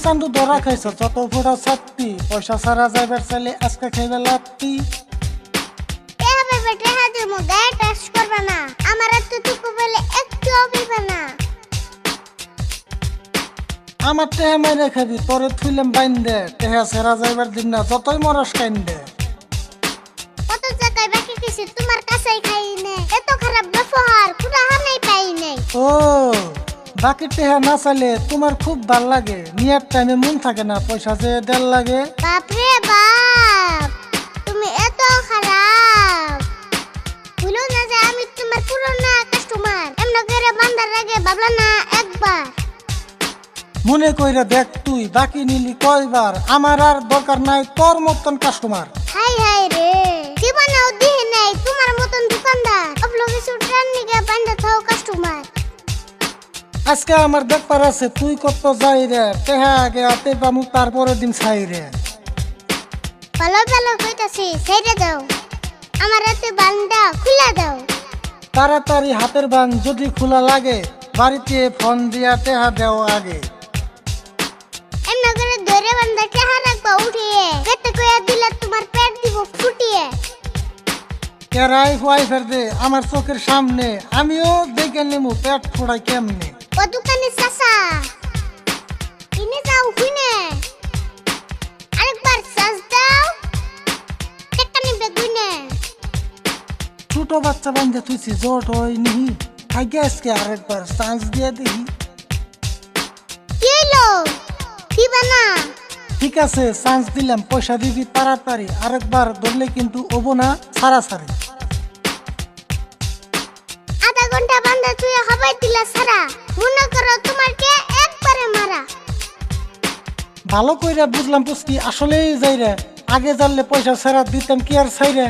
চান্দু ধরা খাইছ যত ফোড়া ছাত্তি পয়সা সারা যাইবার চাইলে আজকে খাইবে লাত্তি। আমার টেহা মাইরে খাবি তোরে থুইলাম বাইন্দে টেহা সেরা যাইবার দিন না যতই মরস কাইন্দে। কত জায়গায় বাকি কিছু তোমার কাছেই খাই নে, এত খারাপ ব্যবহার পুরা হানাই পাই নাই। ও বাকি টেহা না চাইলে তোমার খুব ভাল লাগে, নিয়ার টাইমে মন থাকে না পয়সা যে দেড় লাগে। বাপ রে বাপ, তুমি এত খারাপ। ভুলো না যে আমি তোমার পুরনো কাস্টমার, এমন করে বান্দার আগে ভাবলা না একবার। মনে কইরা দেখ তুই বাকি নিলি কয়বার, আমার আর দরকার নাই তোর মতন কাস্টমার। হাই হাই রে, জীবনেও দিহি নাই তোমার মতন দোকানদার, আপলো কিছু ট্রেন নিগে বান্দা থাও কাস্টমার। আজকে আমার দেখবার আছে তুই কত যাই রে, টেহা আগে হাতে পামু তারপরের দিন ছাই রে। ভালো ভালো কইতাছি ছেড়ে দাও, আমার হাতে বান্দা খুলে দাও। তাড়াতাড়ি হাতের বান যদি খোলা লাগে বাড়িতে ফোন দিয়া টেহা দেও আগে। এমন করে ধরে বান্দা টেহা রাখবা উঠিয়ে, কেটে কইয়া দিলে তোমার পেট দিব ফুটিয়ে। কেরাই হুয়াই ফের দে আমার চোখের সামনে, আমিও দেখে নেমু পেট ফোড়াই কেমনে। ও দোকানে চাচা কিনে যাও হুইনে, আরেকবার চাষ দাও টাকা নিবে গুনে। ছোট বাচ্চা বান্ধে তুইছি জট হয় নিহি, আগে আজকে আরেকবার চান্স দিয়ে দেখি। কি হইলো দিবা না? ঠিক আছে চান্স দিলাম, পয়সা দিবি তাড়াতাড়ি, আরেকবার ধরলে কিন্তু ওবো না সারাসারি। আধা ঘন্টা বান্দা তুই হবাই দিলা সারা, মনে করো তোমাকে একবারে মারা। ভালো কইরা বুঝলাম পুষ্টি আসলেই যাই রে, আগে জানলে পয়সা ছাড়া দিতাম কি আর ছাই রে।